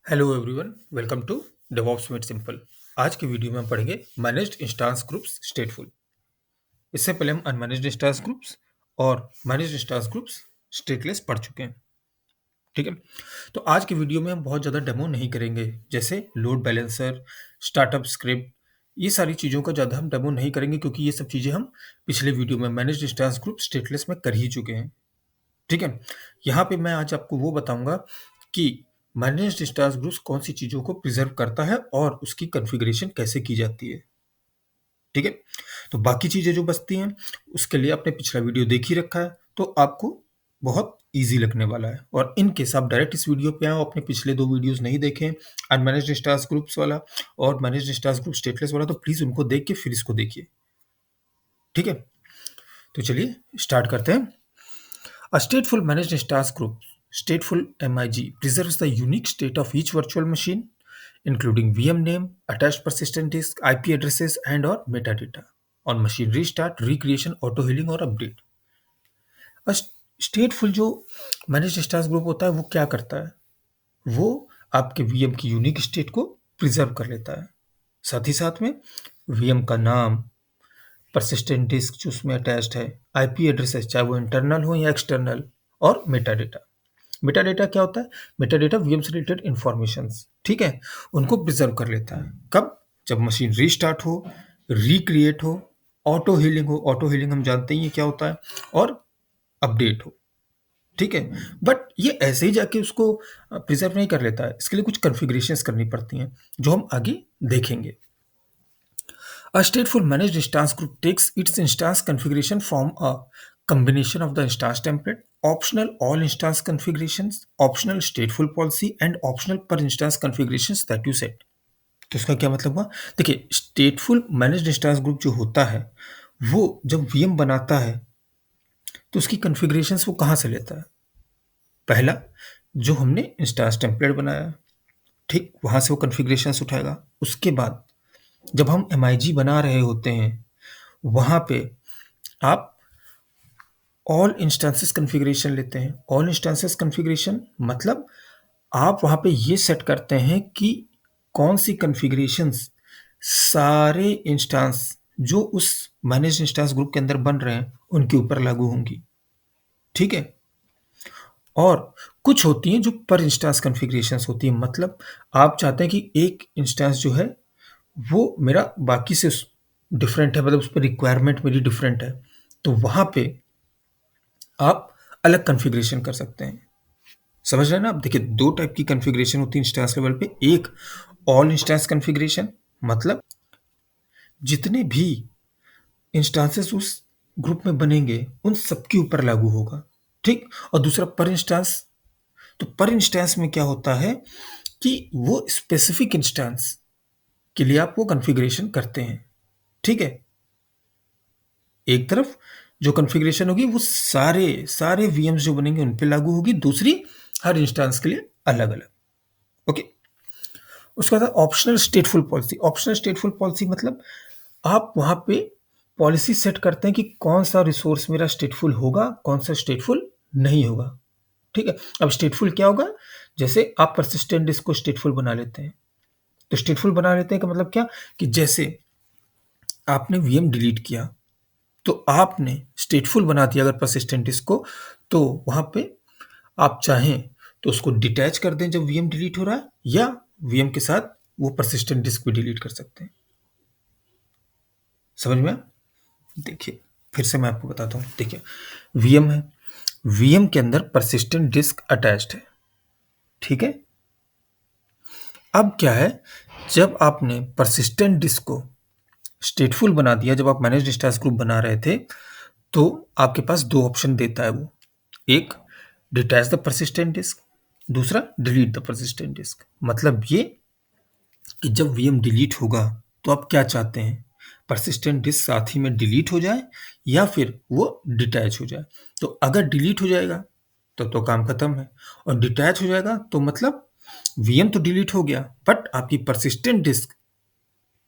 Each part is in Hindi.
Hello everyone, welcome to DevOps made simple. आज की वीडियो में हम पढ़ेंगे मैनेज्ड इंस्टेंस ग्रुप्स स्टेटफुल। इससे पहले हम अनमैनेज्ड इंस्टेंस ग्रुप्स और मैनेज्ड इंस्टेंस ग्रुप्स स्टेटलेस पढ़ चुके हैं। ठीक है, तो आज की वीडियो में हम बहुत ज़्यादा डेमो नहीं करेंगे, जैसे लोड बैलेंसर, स्टार्टअप स्क्रिप्ट, ये सारी चीज़ों का ज़्यादा हम डेमो नहीं करेंगे क्योंकि ये सब चीज़ें हम पिछले वीडियो में मैनेज्ड इंस्टेंस ग्रुप स्टेटलेस में कर ही चुके हैं। ठीक है, यहाँ पे मैं आज आपको वो बताऊंगा कि मैनेज्ड इंस्टेंस ग्रुप्स कौन सी चीज़ों को प्रिजर्व करता है और उसकी कॉन्फ़िगरेशन कैसे की जाती है। ठीक है, तो बाकी चीज़ें जो बचती हैं उसके लिए आपने पिछला वीडियो देख ही रखा है, तो आपको बहुत ईजी लगने वाला है। और इन केस आप डायरेक्ट इस वीडियो पे आओ, अपने पिछले दो वीडियोस नहीं देखें, अनमैनेज्ड इंस्टेंस ग्रुप्स वाला और मैनेज्ड इंस्टेंस ग्रुप स्टेटलेस वाला, तो प्लीज़ उनको देख के फिर इसको देखिए। ठीक है, तो चलिए स्टार्ट करते हैं। A stateful managed instance group, stateful MIG, preserves the unique state of each virtual machine, including VM name, attached persistent disk, IP addresses, and/or metadata on machine restart, recreation, auto healing और update. A stateful जो managed instance group होता है वो क्या करता है? वो आपके VM की यूनिक स्टेट को प्रिजर्व कर लेता है। साथ ही साथ में VM का नाम, persistent डिस्क जो उसमें अटैच्ड है, IP एड्रेसेस चाहे वो इंटरनल हो या एक्सटर्नल, और मेटाडेटा। मेटाडेटा क्या होता है? मेटाडेटा वीएम से रिलेटेड इंफॉर्मेशंस, ठीक है, उनको प्रिजर्व कर लेता है। कब? जब मशीन रीस्टार्ट हो, रिक्रिएट हो, ऑटो हीलिंग हो। ऑटो हीलिंग हम जानते ही हैं क्या होता है, और अपडेट हो। ठीक है, बट ये ऐसे ही जाके उसको प्रिजर्व नहीं कर लेता है, इसके लिए कुछ कॉन्फ़िगरेशंस करनी पड़ती हैं जो हम आगे देखेंगे। A stateful managed instance group takes its instance configuration from a combination of the instance template, optional all instance configurations, optional stateful policy, and optional per instance configurations that you set. तो इसका क्या मतलब हुआ? देखिए, स्टेटफुल मैनेज्ड इंस्टेंस ग्रुप जो होता है वो जब वीएम बनाता है तो उसकी कॉन्फ़िगरेशंस वो कहाँ से लेता है? पहला, जो हमने इंस्टेंस टेम्पलेट बनाया, ठीक, वहाँ से वो कॉन्फ़िगरेशंस उठाएगा। उसके बाद जब हम एमआईजी बना रहे होते हैं वहाँ पे आप ऑल इंस्टेंसेस कॉन्फ़िगरेशन लेते हैं। ऑल इंस्टेंसेस कॉन्फ़िगरेशन मतलब आप वहाँ पे ये सेट करते हैं कि कौन सी कॉन्फ़िगरेशंस सारे इंस्टेंस जो उस मैनेज्ड इंस्टेंस ग्रुप के अंदर बन रहे हैं उनके ऊपर लागू होंगी। ठीक है, और कुछ होती हैं जो पर इंस्टेंस कॉन्फ़िगरेशंस होती हैं, मतलब आप चाहते हैं कि एक इंस्टेंस जो है वो मेरा बाकी से डिफरेंट है, मतलब उस पर रिक्वायरमेंट मेरी डिफरेंट है, तो वहाँ पे आप अलग कॉन्फ़िगरेशन कर सकते हैं। समझ रहे हैं ना आप? देखिए, दो टाइप की कॉन्फ़िगरेशन होती है इंस्टेंस लेवल पे। एक ऑल इंस्टेंस कॉन्फ़िगरेशन, मतलब जितने भी इंस्टेंसेस उस ग्रुप में बनेंगे उन सबके ऊपर लागू होगा। ठीक, और दूसरा पर इंस्टेंस। तो पर इंस्टेंस में क्या होता है कि वो स्पेसिफिक इंस्टेंस के लिए आप वो कॉन्फ़िगरेशन करते हैं। ठीक है, एक तरफ जो कॉन्फ़िगरेशन होगी वो सारे सारे वीएम्स जो बनेंगे उन पे लागू होगी, दूसरी हर इंस्टेंस के लिए अलग अलग। ओके, उसके बाद ऑप्शनल स्टेटफुल पॉलिसी। ऑप्शनल स्टेटफुल पॉलिसी मतलब आप वहाँ पे पॉलिसी सेट करते हैं कि कौन सा रिसोर्स मेरा स्टेटफुल होगा, कौन सा स्टेटफुल नहीं होगा। ठीक है, अब स्टेटफुल क्या होगा? जैसे आप परसिस्टेंट डिस्क को स्टेटफुल बना लेते हैं, तो स्टेटफुल बना लेते हैं का मतलब क्या कि जैसे आपने वीएम डिलीट किया तो आपने स्टेटफुल बना दिया अगर परसिस्टेंट डिस्क को, तो वहाँ पे आप चाहें तो उसको डिटैच कर दें जब वीएम डिलीट हो रहा है, या वीएम के साथ वो परसिस्टेंट डिस्क भी डिलीट कर सकते हैं। समझ में आया? देखिए, फिर से मैं आपको बताता हूँ। देखिए, वीएम है, वीएम के अंदर परसिस्टेंट डिस्क अटैच्ड है। ठीक है, अब क्या है, जब आपने परसिस्टेंट डिस्क को स्टेटफुल बना दिया, जब आप मैनेज्ड इंस्टेंस ग्रुप बना रहे थे, तो आपके पास दो ऑप्शन देता है वो। एक, डिटैच द परसिस्टेंट डिस्क, दूसरा डिलीट द परसिस्टेंट डिस्क। मतलब ये कि जब वीएम डिलीट होगा तो आप क्या चाहते हैं, परसिस्टेंट डिस्क साथ ही में डिलीट हो जाए या फिर वो डिटैच हो जाए। तो अगर डिलीट हो जाएगा तो काम खत्म है, और डिटैच हो जाएगा तो मतलब वीएम तो डिलीट हो गया बट आपकी परसिस्टेंट डिस्क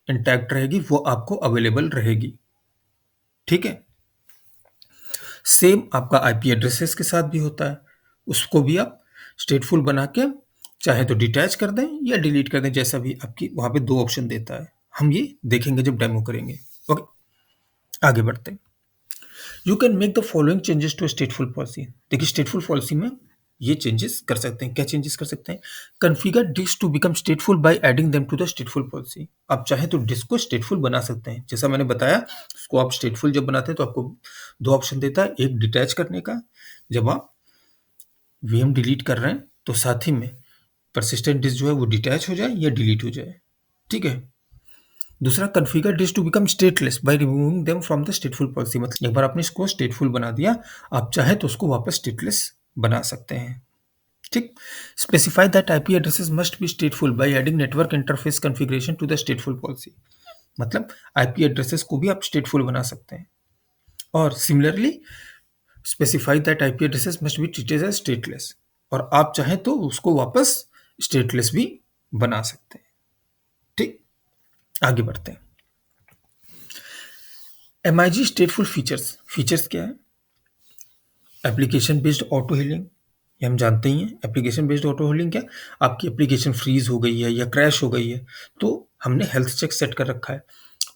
इंटैक्ट रहेगी, वो आपको अवेलेबल रहेगी। ठीक है, सेम आपका आईपी एड्रेसेस के साथ भी होता है, उसको भी आप स्टेटफुल बना के चाहे तो डिटैच कर दें या डिलीट कर दें, जैसा भी आपकी वहाँ पे 2 ऑप्शन देता है। हम ये देखेंगे जब डेमो करेंगे। ओके, आगे बढ़ते हैं। You can make the following changes to stateful policy. देखिए स्टेटफुल पॉलिसी में ये चेंजेस कर सकते हैं। क्या चेंजेस कर सकते हैं? Configure disk to become stateful by adding them to the stateful policy. आप चाहे तो डिस्क को स्टेटफुल बना सकते हैं। जैसा मैंने बताया, उसको आप स्टेटफुल जब बनाते हैं तो आपको 2 ऑप्शन देता है, एक डिटैच करने का, जब आप वीएम डिलीट कर रहे हैं तो साथ ही में persistent डिस्क जो है वो डिटैच हो जाए या डिलीट हो जाए। ठीक है। दूसरा, configure disk to become stateless by removing them from the stateful policy. मतलब एक बार आपने इसको स्टेटफुल बना दिया, आप चाहे तो उसको वापस स्टेटलेस बना सकते हैं। ठीक। Specify that IP addresses must be stateful by adding network interface configuration to the stateful policy. मतलब आईपी एड्रेसेस को भी आप स्टेटफुल बना सकते हैं। और similarly specify that IP addresses must be treated as stateless, और आप चाहें तो उसको वापस स्टेटलेस भी बना सकते हैं। ठीक, आगे बढ़ते हैं। MIG स्टेटफुल features. फीचर्स क्या है? एप्लीकेशन बेस्ड ऑटो हीलिंग, ये हम जानते ही हैं। एप्लीकेशन बेस्ड ऑटो हीलिंग क्या? आपकी एप्लीकेशन फ्रीज हो गई है या क्रैश हो गई है, तो हमने हेल्थ चेक सेट कर रखा है,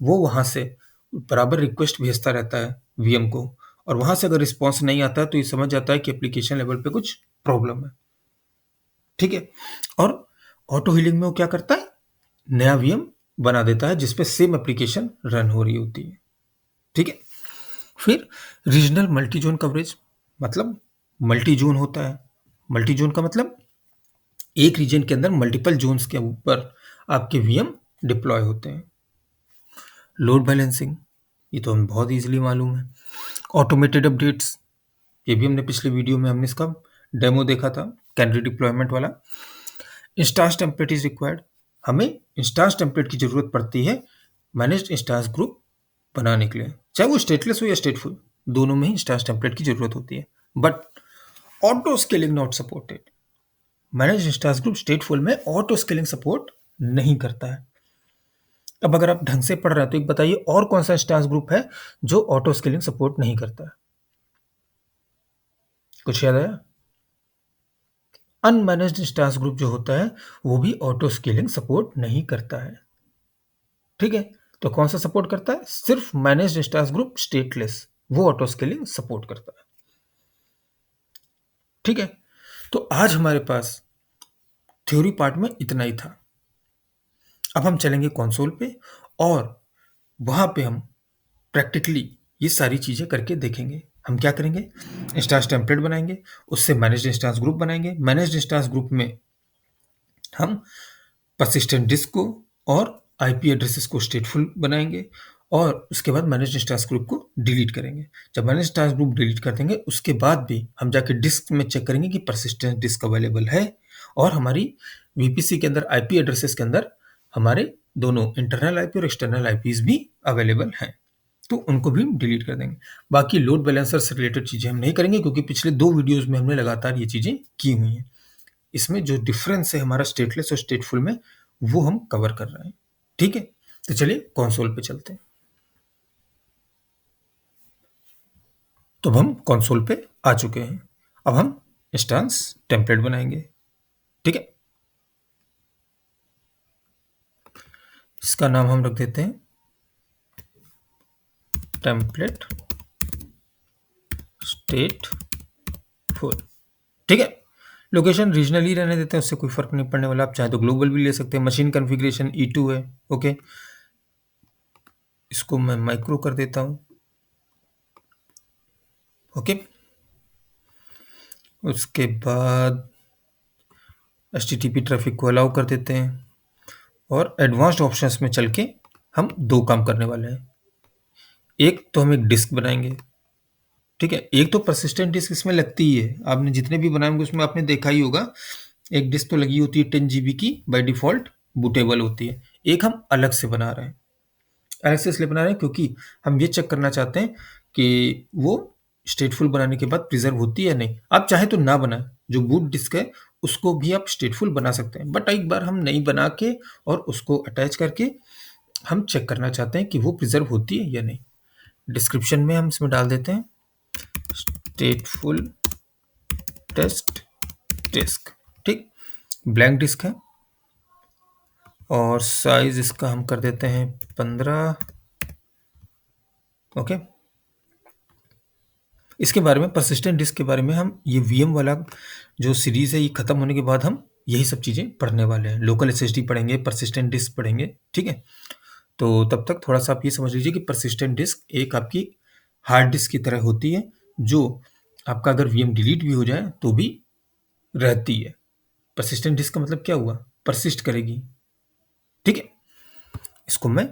वो वहाँ से बराबर रिक्वेस्ट भेजता रहता है वीएम को, और वहाँ से अगर रिस्पॉन्स नहीं आता है तो ये समझ जाता है कि एप्लीकेशन लेवल पे कुछ प्रॉब्लम है। ठीक है। और ऑटो हीलिंग में वो क्या करता है? नया वीएम बना देता है जिसपे सेम एप्लीकेशन रन हो रही होती है। ठीक है। फिर रीजनल मल्टी जोन कवरेज, मतलब मल्टी जोन होता है। मल्टी जोन का मतलब एक रीजन के अंदर मल्टीपल जोन्स के ऊपर आपके वीएम डिप्लॉय होते हैं। लोड बैलेंसिंग, ये तो हमें बहुत इजीली मालूम है। ऑटोमेटेड अपडेट्स, ये भी हमने पिछले वीडियो में हमने इसका डेमो देखा था, कैनरी डिप्लॉयमेंट वाला। इंस्टांस टेम्पलेट इज रिक्वायर्ड, हमें इंस्टांस टेम्पलेट की जरूरत पड़ती है मैनेज्ड इंस्टांस ग्रुप बनाने के लिए, चाहे वो स्टेटलेस हो या स्टेटफुल, दोनों में ही इंस्टांस टेम्पलेट की जरूरत होती है। But auto scaling not supported. Manage instance group stateful में ऑटो स्केलिंग सपोर्ट नहीं करता है। अब अगर आप ढंग से पढ़ रहे हैं तो एक बताइए और कौन सा इंस्टांस ग्रुप है जो ऑटो स्केलिंग सपोर्ट नहीं करता है? कुछ याद आया? अनमैनेज्ड इंस्टांस ग्रुप जो होता है वो भी ऑटो स्केलिंग सपोर्ट नहीं करता है। ठीक है। तो कौन सा सपोर्ट करता है? सिर्फ मैनेज्ड इंस्टांस ग्रुप स्टेटलेस, वो ऑटो स्केलिंग सपोर्ट करता है। ठीक है। तो आज हमारे पास थ्योरी पार्ट में इतना ही था। अब हम चलेंगे कंसोल पे और वहां पे हम प्रैक्टिकली ये सारी चीजें करके देखेंगे। हम क्या करेंगे? इंस्टांस टेम्पलेट बनाएंगे, उससे मैनेज्ड इंस्टांस ग्रुप बनाएंगे। मैनेज्ड इंस्टांस ग्रुप में हम परसिस्टेंट डिस्क को और आईपी एड्रेसेस को स्टेटफुल बनाएंगे, और उसके बाद मैनेज इंस्टांस ग्रुप को डिलीट करेंगे। जब मैनेज इंस्टांस ग्रुप डिलीट कर देंगे उसके बाद भी हम जाके डिस्क में चेक करेंगे कि परसिस्टेंट डिस्क अवेलेबल है, और हमारी वीपीसी के अंदर आईपी एड्रेसेस के अंदर हमारे दोनों इंटरनल आईपी और एक्सटर्नल आईपीज भी अवेलेबल हैं, तो उनको भी हम डिलीट कर देंगे। बाकी लोड बैलेंसर से रिलेटेड चीज़ें हम नहीं करेंगे क्योंकि पिछले 2 वीडियोज़ में हमने लगातार ये चीज़ें की हुई हैं। इसमें जो डिफरेंस है हमारा स्टेटलेस और स्टेटफुल में, वो हम कवर कर रहे हैं। ठीक है। तो चलिए कंसोल पे चलते हैं। तो अब हम कंसोल पे आ चुके हैं। अब हम इंस्टांस टेम्पलेट बनाएंगे। ठीक है। इसका नाम हम रख देते हैं टेम्पलेट स्टेटफुल। ठीक है। लोकेशन रीजनली रहने देते हैं, उससे कोई फर्क नहीं पड़ने वाला। आप चाहे तो ग्लोबल भी ले सकते हैं। मशीन कॉन्फ़िगरेशन E2 है। ओके, इसको मैं माइक्रो कर देता हूं। ओके, उसके बाद HTTP ट्रैफिक को अलाउ कर देते हैं, और एडवांस्ड ऑप्शंस में चल के हम 2 काम करने वाले हैं। एक तो हम एक डिस्क बनाएंगे। ठीक है। एक तो परसिस्टेंट डिस्क इसमें लगती ही है, आपने जितने भी बनाए होंगे उसमें आपने देखा ही होगा, एक डिस्क तो लगी होती है 10 GB की, बाय डिफॉल्ट बूटेबल होती है। एक हम अलग से बना रहे हैं। अलग से इसलिए बना रहे हैं क्योंकि हम ये चेक करना चाहते हैं कि वो स्टेटफुल बनाने के बाद प्रिजर्व होती है या नहीं। आप चाहे तो ना बनाएं, जो बूट डिस्क है उसको भी आप स्टेटफुल बना सकते हैं, बट एक बार हम नहीं बना के और उसको अटैच करके हम चेक करना चाहते हैं कि वो प्रिजर्व होती है या नहीं। डिस्क्रिप्शन में हम इसमें डाल देते हैं स्टेटफुल टेस्ट डिस्क। ठीक। ब्लैंक डिस्क है और साइज इसका हम कर देते हैं 15। ओके, इसके बारे में परसिस्टेंट डिस्क के बारे में हम ये वीएम वाला जो सीरीज है ये खत्म होने के बाद हम यही सब चीज़ें पढ़ने वाले हैं। लोकल एसएसडी पढ़ेंगे, परसिस्टेंट डिस्क पढ़ेंगे, ठीक है। तो तब तक थोड़ा सा आप ये समझ लीजिए कि परसिस्टेंट डिस्क एक आपकी हार्ड डिस्क की तरह होती है, जो आपका अगर वीएम डिलीट भी हो जाए तो भी रहती है। परसिस्टेंट डिस्क का मतलब क्या हुआ? परसिस्ट करेगी, ठीक है। इसको मैं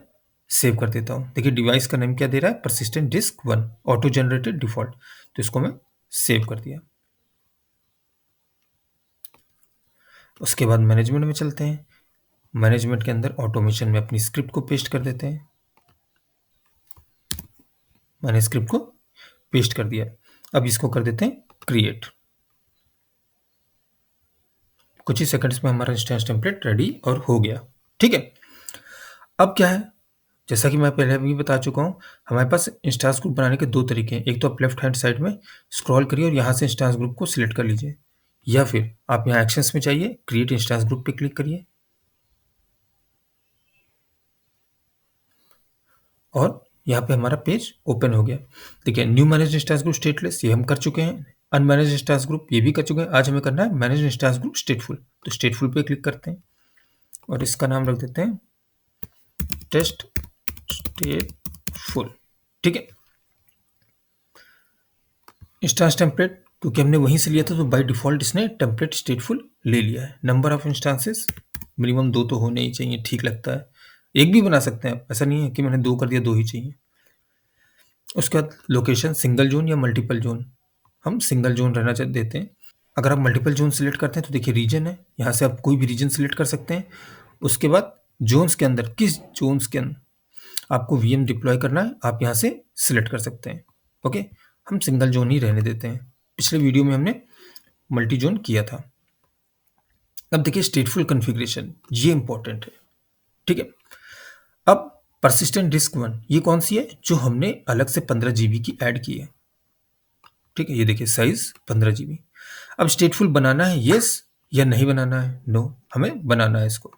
सेव कर देता हूँ। देखिए डिवाइस का नेम क्या दे रहा है? Persistent disk 1 auto generated default. तो इसको मैं सेव कर दिया। उसके बाद मैनेजमेंट में चलते हैं। मैनेजमेंट के अंदर ऑटोमेशन में अपनी स्क्रिप्ट को पेस्ट कर देते हैं। मैंने स्क्रिप्ट को पेस्ट कर दिया। अब इसको कर देते हैं क्रिएट। कुछ ही सेकंड्स में हमारा इंस्टेंस टेम्पलेट रेडी और हो गया, ठीक है। अब क्या है, जैसा कि मैं पहले भी बता चुका हूँ, हमारे पास इंस्टेंस ग्रुप बनाने के दो तरीके हैं। एक तो आप लेफ्ट हैंड साइड में स्क्रॉल करिए और यहाँ से इंस्टेंस ग्रुप को सिलेक्ट कर लीजिए, या फिर आप यहाँ एक्शंस में चाहिए, क्रिएट इंस्टेंस ग्रुप पे क्लिक करिए और यहाँ पे हमारा पेज ओपन हो गया। देखिए new manage instance group stateless ये हम कर चुके हैं, अनमैनेज इंस्टेंस ग्रुप ये भी कर चुके हैं। आज हमें करना है मैनेज इंस्टेंस ग्रुप स्टेटफुल। तो स्टेटफुल पे क्लिक करते हैं और इसका नाम रख देते हैं टेस्ट स्टेटफुल, ठीक है। इंस्टेंस टेम्पलेट क्योंकि हमने वहीं से लिया था तो बाय डिफॉल्ट इसने टेम्पलेट स्टेटफुल ले लिया है। नंबर ऑफ इंस्टेंसेस मिनिमम 2 तो होने ही चाहिए, ठीक लगता है। एक भी बना सकते हैं आप, ऐसा नहीं है कि मैंने 2 कर दिया, 2 ही चाहिए। उसके बाद लोकेशन सिंगल जोन या मल्टीपल जोन, हम सिंगल जोन रहना देते हैं। अगर आप मल्टीपल जोन सिलेक्ट करते हैं तो देखिए रीजन है, यहाँ से आप कोई भी रीजन सिलेक्ट कर सकते हैं। उसके बाद जोन्स के अंदर किस जोन्स के अंदर आपको वीएम डिप्लॉय करना है आप यहाँ से सिलेक्ट कर सकते हैं। ओके, हम सिंगल जोन ही रहने देते हैं। पिछले वीडियो में हमने मल्टी जोन किया था। अब देखिए स्टेटफुल कॉन्फ़िगरेशन, ये इंपॉर्टेंट है, ठीक है। अब परसिस्टेंट डिस्क 1 ये कौन सी है? जो हमने अलग से 15 जीबी की ऐड की है, ठीक है। ये देखिए साइज 15 जीबी। अब स्टेटफुल बनाना है यस या नहीं बनाना है? नो, हमें बनाना है इसको।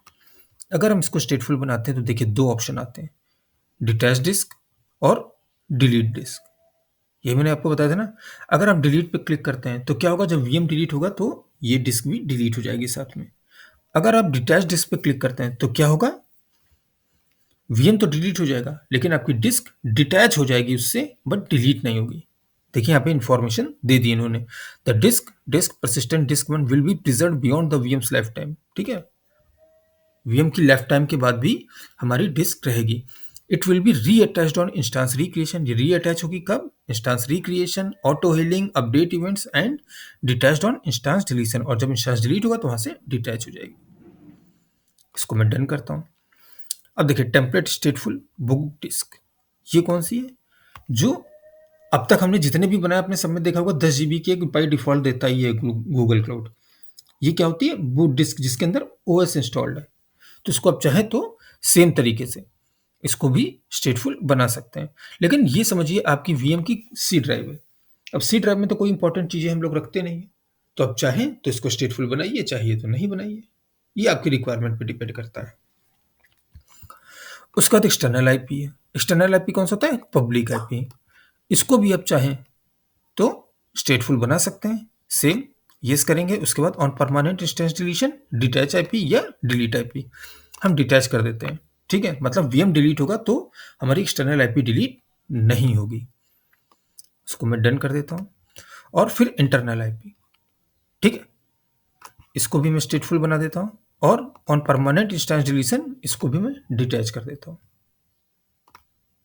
अगर हम इसको स्टेटफुल बनाते हैं तो देखिए 2 ऑप्शन आते हैं, डिटैच डिस्क और डिलीट डिस्क। ये मैंने आपको बताया था ना, अगर आप डिलीट पे क्लिक करते हैं तो क्या होगा, जब वीएम डिलीट होगा तो ये डिस्क भी डिलीट हो जाएगी साथ में। अगर आप डिटैच डिस्क पे क्लिक करते हैं तो क्या होगा, वीएम तो डिलीट हो जाएगा लेकिन आपकी डिस्क डिटैच हो जाएगी उससे, बट डिलीट नहीं होगी। देखिए यहाँ पे इंफॉर्मेशन दे दी इन्होंने, the disk persistent disk 1 will be preserve beyond the VMs lifetime, ठीक है। वीएम की लाइफ टाइम के बाद भी हमारी डिस्क रहेगी। It will be reattached on instance recreation, ये रीअटैच होगी कब? Instance recreation, auto healing, update events and detached on instance deletion, और जब इंस्टेंस डिलीट होगा तो वहां से डिटैच हो जाएगी। इसको मैं डन करता हूँ। अब देखिए टेम्पलेट स्टेटफुल बुक डिस्क, ये कौन सी है? जो अब तक हमने जितने भी बनाए अपने सब में देखा होगा 10 जीबी की एक बाई डिफॉल्ट देता ही है गूगल क्लाउड। ये क्या होती है? बूट डिस्क, जिसके अंदर ओएस इंस्टॉल्ड है। तो इसको आप चाहें तो सेम तरीके से इसको भी स्टेटफुल बना सकते हैं, लेकिन ये समझिए आपकी वीएम की सी ड्राइव है। अब सी ड्राइव में तो कोई इंपॉर्टेंट चीज़ें हम लोग रखते नहीं है, तो आप चाहें तो इसको स्टेटफुल बनाइए, चाहिए तो नहीं बनाइए, ये आपकी रिक्वायरमेंट पे डिपेंड करता है। उसका बाद एक्सटर्नल आईपी है। एक्सटर्नल आईपी कौन सा होता है? Public IP. इसको भी आप चाहें तो स्टेटफुल बना सकते हैं, सेम येस करेंगे। उसके बाद on permanent instance deletion detach IP या डिलीट आईपी, हम डिटैच कर देते हैं, ठीक है। मतलब वीएम डिलीट होगा तो हमारी एक्सटर्नल आईपी डिलीट नहीं होगी। इसको मैं डन कर देता हूँ। और फिर इंटरनल आईपी, ठीक है, इसको भी मैं स्टेटफुल बना देता हूँ और ऑन परमानेंट इंस्टेंस डिलीशन इसको भी मैं डिटैच कर देता हूँ।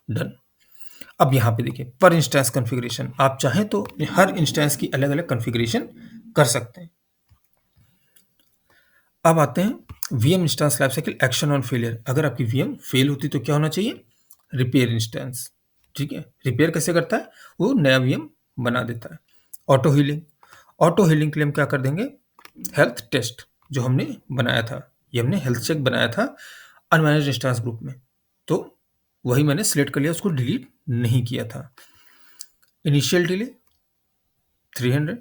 डन। अब यहाँ पे देखिए पर इंस्टेंस कॉन्फ़िगरेशन, आप चाहें तो हर इंस्टेंस की अलग अलग कॉन्फ़िगरेशन कर सकते हैं। अब आते हैं VM instance life cycle action on failure. अगर आपकी वीएम फेल होती तो क्या होना चाहिए? रिपेयर इंस्टेंस, ठीक है। रिपेयर कैसे करता है? वो नया वीएम बना देता है। ऑटो हीलिंग, ऑटो हीलिंग के लिए हम क्या कर देंगे? हेल्थ टेस्ट जो हमने बनाया था, ये हमने हेल्थ चेक बनाया था अनमैनेज्ड इंस्टेंस ग्रुप में, तो वही मैंने सिलेक्ट कर लिया, उसको डिलीट नहीं किया था। इनिशियल डिले 300,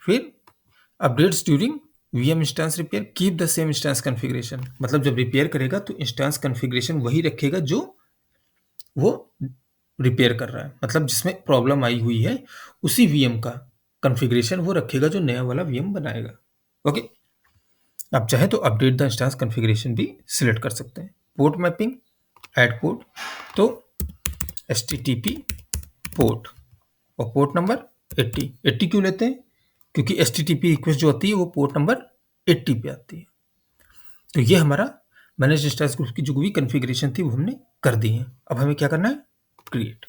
फिर updates during VM instance repair keep the same instance configuration, मतलब जब रिपेयर करेगा तो इंस्टेंस कॉन्फ़िगरेशन वही रखेगा जो वो रिपेयर कर रहा है, मतलब जिसमें प्रॉब्लम आई हुई है उसी वीएम का कॉन्फ़िगरेशन वो रखेगा जो नया वाला वीएम बनाएगा। ओके, आप चाहे तो अपडेट द इंस्टेंस कॉन्फ़िगरेशन भी सिलेक्ट कर सकते हैं। पोर्ट मैपिंग, ऐड पोर्ट, तो एचटीटीपी पोर्ट और पोर्ट नंबर 80। 80 क्यों लेते हैं? क्योंकि एचटीटीपी रिक्वेस्ट जो होती है वो पोर्ट नंबर 80 पे आती है। तो ये हमारा मैनेज इंस्टेंस ग्रुप की जो भी कॉन्फ़िगरेशन थी वो हमने कर दी है। अब हमें क्या करना है? क्रिएट।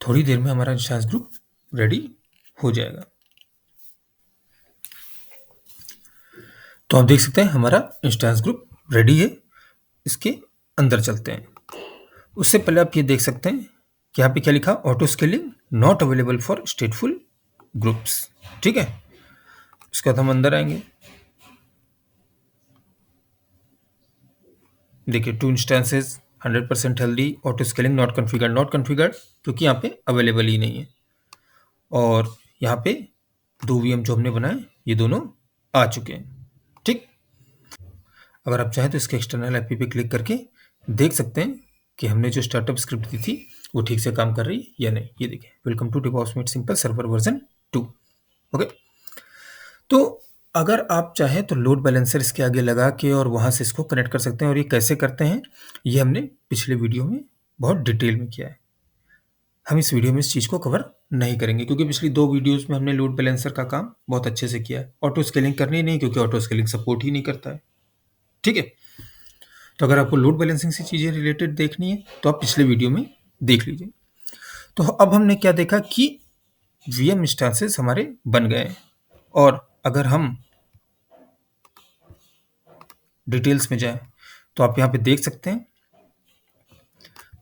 थोड़ी देर में हमारा इंस्टेंस ग्रुप रेडी हो जाएगा। तो आप देख सकते हैं हमारा इंस्टेंस ग्रुप रेडी है। इसके अंदर चलते हैं। उससे पहले आप ये देख सकते हैं कि यहाँ पे क्या लिखा, auto scaling not available for stateful groups. ठीक है, उसके बाद हम अंदर आएंगे। देखिए, two instances 100% healthy, auto scaling not configured. Not configured क्योंकि यहाँ पे अवेलेबल ही नहीं है। और यहाँ पे दो वीएम जो हमने बनाए ये दोनों आ चुके हैं। ठीक, अगर आप चाहें तो इसके एक्सटर्नल आईपी पे क्लिक करके देख सकते हैं कि हमने जो स्टार्टअप स्क्रिप्ट दी थी वो ठीक से काम कर रही है या नहीं। ये देखिए, welcome to DevOps made simple server version 2। ओके, तो अगर आप चाहें तो लोड बैलेंसर इसके आगे लगा के और वहाँ से इसको कनेक्ट कर सकते हैं। और ये कैसे करते हैं ये हमने पिछले वीडियो में बहुत डिटेल में किया है। हम इस वीडियो में इस चीज़ को कवर नहीं करेंगे क्योंकि पिछली दो वीडियोस में हमने लोड बैलेंसर का काम बहुत अच्छे से किया है। ऑटो स्केलिंग करनी ही नहीं क्योंकि ऑटो स्केलिंग सपोर्ट ही नहीं करता है। ठीक है, तो अगर आपको लोड बैलेंसिंग से चीज़ें रिलेटेड देखनी है तो आप पिछले वीडियो में देख लीजिए। तो अब हमने क्या देखा कि वीएम इंस्टेंसेस हमारे बन गए हैं। और अगर हम डिटेल्स में जाएं तो आप यहाँ पे देख सकते हैं,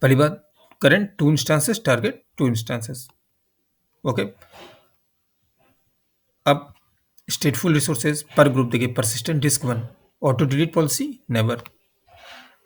पहली बात, current 2 instances, target 2 instances. Okay, अब स्टेटफुल रिसोर्सेज पर ग्रुप देखिए, persistent disk 1, auto delete policy never,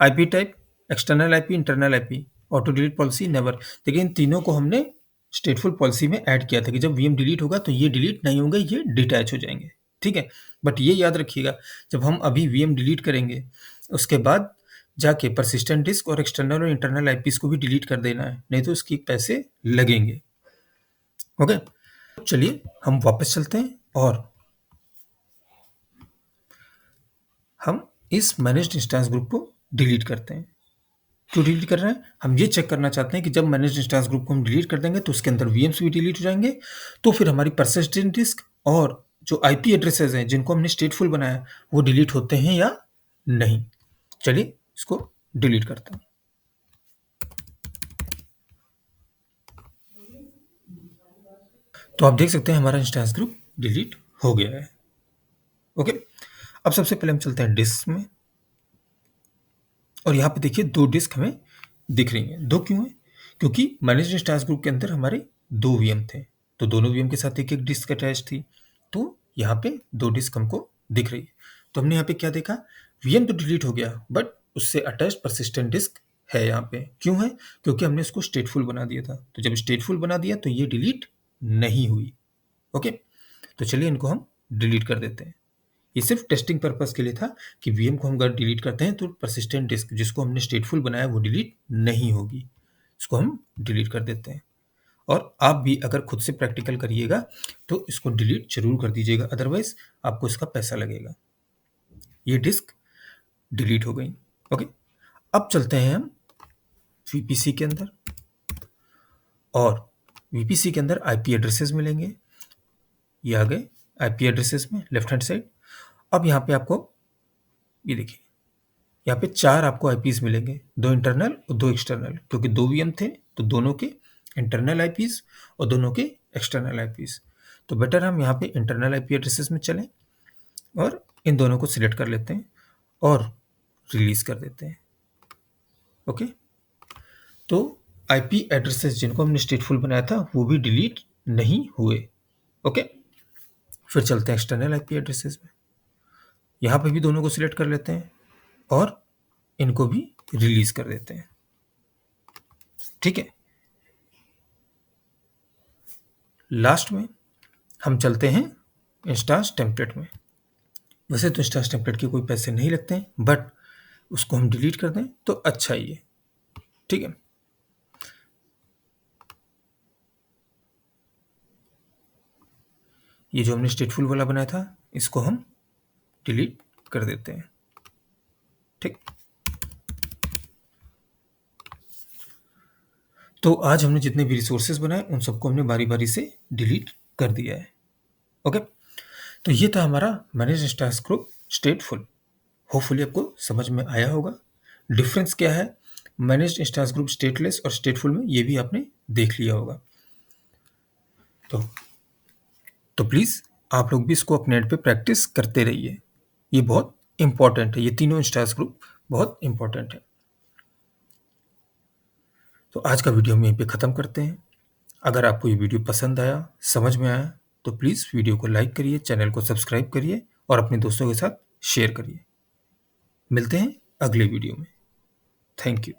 IP type external IP, internal IP, auto delete policy never. देखिए, इन तीनों को हमने स्टेटफुल पॉलिसी में ऐड किया था कि जब वीएम डिलीट होगा तो ये डिलीट नहीं होंगे, ये डिटैच हो जाएंगे। ठीक है, बट ये याद रखिएगा, जब हम अभी वीएम डिलीट करेंगे उसके बाद जाके परसिस्टेंट डिस्क और एक्सटर्नल और इंटरनल आईपीस को भी डिलीट कर देना है, नहीं तो उसके पैसे लगेंगे। ओके, चलिए हम वापस चलते हैं और हम इस मैनेज्ड इंस्टेंस ग्रुप को डिलीट करते हैं। क्यों डिलीट कर रहे हैं? हम ये चेक करना चाहते हैं कि जब मैनेज्ड इंस्टेंस ग्रुप को हम डिलीट कर देंगे तो उसके अंदर वीएम्स भी डिलीट हो जाएंगे, तो फिर हमारी परसिस्टेंट डिस्क और जो आईपी एड्रेसेस हैं जिनको हमने स्टेटफुल बनाया वो डिलीट होते हैं या नहीं। चलिए इसको डिलीट करते हैं। तो आप देख सकते हैं हमारा इंस्टेंस ग्रुप डिलीट हो गया है। ओके, अब सबसे पहले हम चलते हैं डिस्क में और यहाँ पे देखिए दो डिस्क हमें दिख रही हैं। दो क्यों है? क्योंकि मैनेज्ड इंस्टेंस ग्रुप के अंदर हमारे दो वीएम थे, तो दोनों वीएम के साथ एक एक डिस्क अटैच थी, तो यहाँ पे दो डिस्क हमको दिख रही है। तो हमने यहाँ पे क्या देखा, वीएम तो डिलीट हो गया बट उससे अटैच परसिस्टेंट डिस्क है यहाँ पे। क्यों है? क्योंकि हमने उसको स्टेटफुल बना दिया था। तो जब स्टेटफुल बना दिया तो ये डिलीट नहीं हुई। ओके, तो चलिए इनको हम डिलीट कर देते हैं। ये सिर्फ टेस्टिंग पर्पस के लिए था कि वीएम को हम अगर डिलीट करते हैं तो परसिस्टेंट डिस्क जिसको हमने स्टेटफुल बनाया वो डिलीट नहीं होगी। इसको हम डिलीट कर देते हैं। और आप भी अगर खुद से प्रैक्टिकल करिएगा तो इसको डिलीट जरूर कर दीजिएगा, अदरवाइज आपको इसका पैसा लगेगा। ये डिस्क डिलीट हो गई। ओके, अब चलते हैं हम वीपीसी के अंदर और वीपीसी के अंदर आईपी एड्रेसेस मिलेंगे। ये आ गए आईपी एड्रेसेस में लेफ्ट हैंड साइड। अब यहाँ पे आपको ये देखिए, यहाँ पे चार आपको आईपीस मिलेंगे, दो इंटरनल और दो एक्सटर्नल, क्योंकि दो वीएम थे तो दोनों के इंटरनल आईपीस और दोनों के एक्सटर्नल आईपीस। तो बेटर हम यहाँ पे इंटरनल आईपी एड्रेसेस में चलें और इन दोनों को सिलेक्ट कर लेते हैं और रिलीज कर देते हैं। ओके, तो आईपी एड्रेसेस जिनको हमने स्टेटफुल बनाया था वो भी डिलीट नहीं हुए। ओके, फिर चलते हैं एक्सटर्नल आईपी एड्रेसेस में। यहाँ पे भी दोनों को सिलेक्ट कर लेते हैं और इनको भी रिलीज कर देते हैं। ठीक है, लास्ट में हम चलते हैं इंस्टांस टेम्पलेट में। वैसे तो इंस्टांस टेम्पलेट के कोई पैसे नहीं लगते हैं, बट उसको हम डिलीट कर दें तो अच्छा ही है। ठीक है, ये जो हमने स्टेटफुल वाला बनाया था इसको हम डिलीट कर देते हैं। ठीक, तो आज हमने जितने भी रिसोर्सेज बनाए उन सबको हमने बारी बारी से डिलीट कर दिया है। ओके, तो ये था हमारा मैनेज इंस्टांस ग्रुप स्टेटफुल। होपफुली आपको समझ में आया होगा। डिफरेंस क्या है मैनेज इंस्टांस ग्रुप स्टेटलेस और स्टेटफुल में, ये भी आपने देख लिया होगा। तो प्लीज़ आप लोग भी इसको अपने एंड पे प्रैक्टिस करते रहिए, ये बहुत इंपॉर्टेंट है। ये तीनों इंस्टांस ग्रुप बहुत इंपॉर्टेंट है। तो आज का वीडियो हम यहीं पे ख़त्म करते हैं। अगर आपको ये वीडियो पसंद आया, समझ में आया, तो प्लीज़ वीडियो को लाइक करिए, चैनल को सब्सक्राइब करिए और अपने दोस्तों के साथ शेयर करिए। मिलते हैं अगले वीडियो में। Thank you.